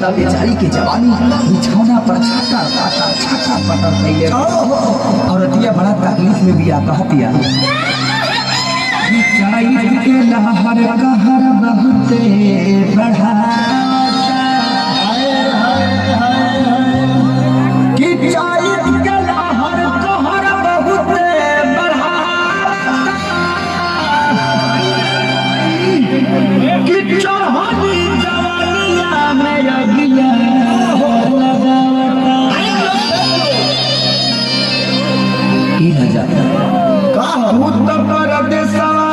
तब बेचारी के जवानी बिछौना पर छाटा पटर कैले और अतिया बड़ा तकलीफ में बिया कहतिया चाय के लहर कहर बहुते बढ़ा कि चाय के लहर कहर बहुते बढ़ा कि चढ़ी जवानिया में अगिया लगावता ई न जाता कहूँ तो परदेशवा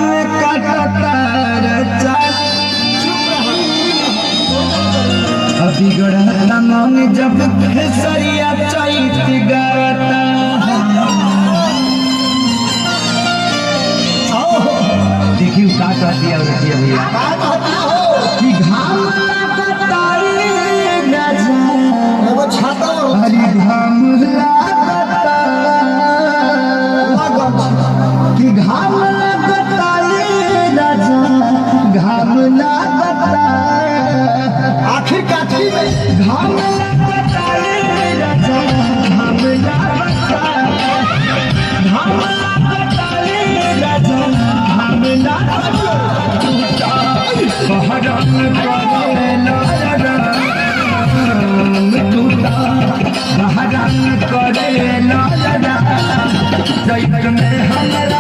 में काटता रचा अभी गढ़ता मन जब खेसरिया चैत गाता देखिए का कह दिया भैया कि घाम लगता रे राजा एगो छाता हरी घाम लगता कि घाम लगता रे राजा घाम लगता आखिर काठी में घाम लगता रे राजा घाम लगता घाम लगता रे राजा घाम लगता बहरन करे लारा टूटा बहरन करे लारा जैत में हमरा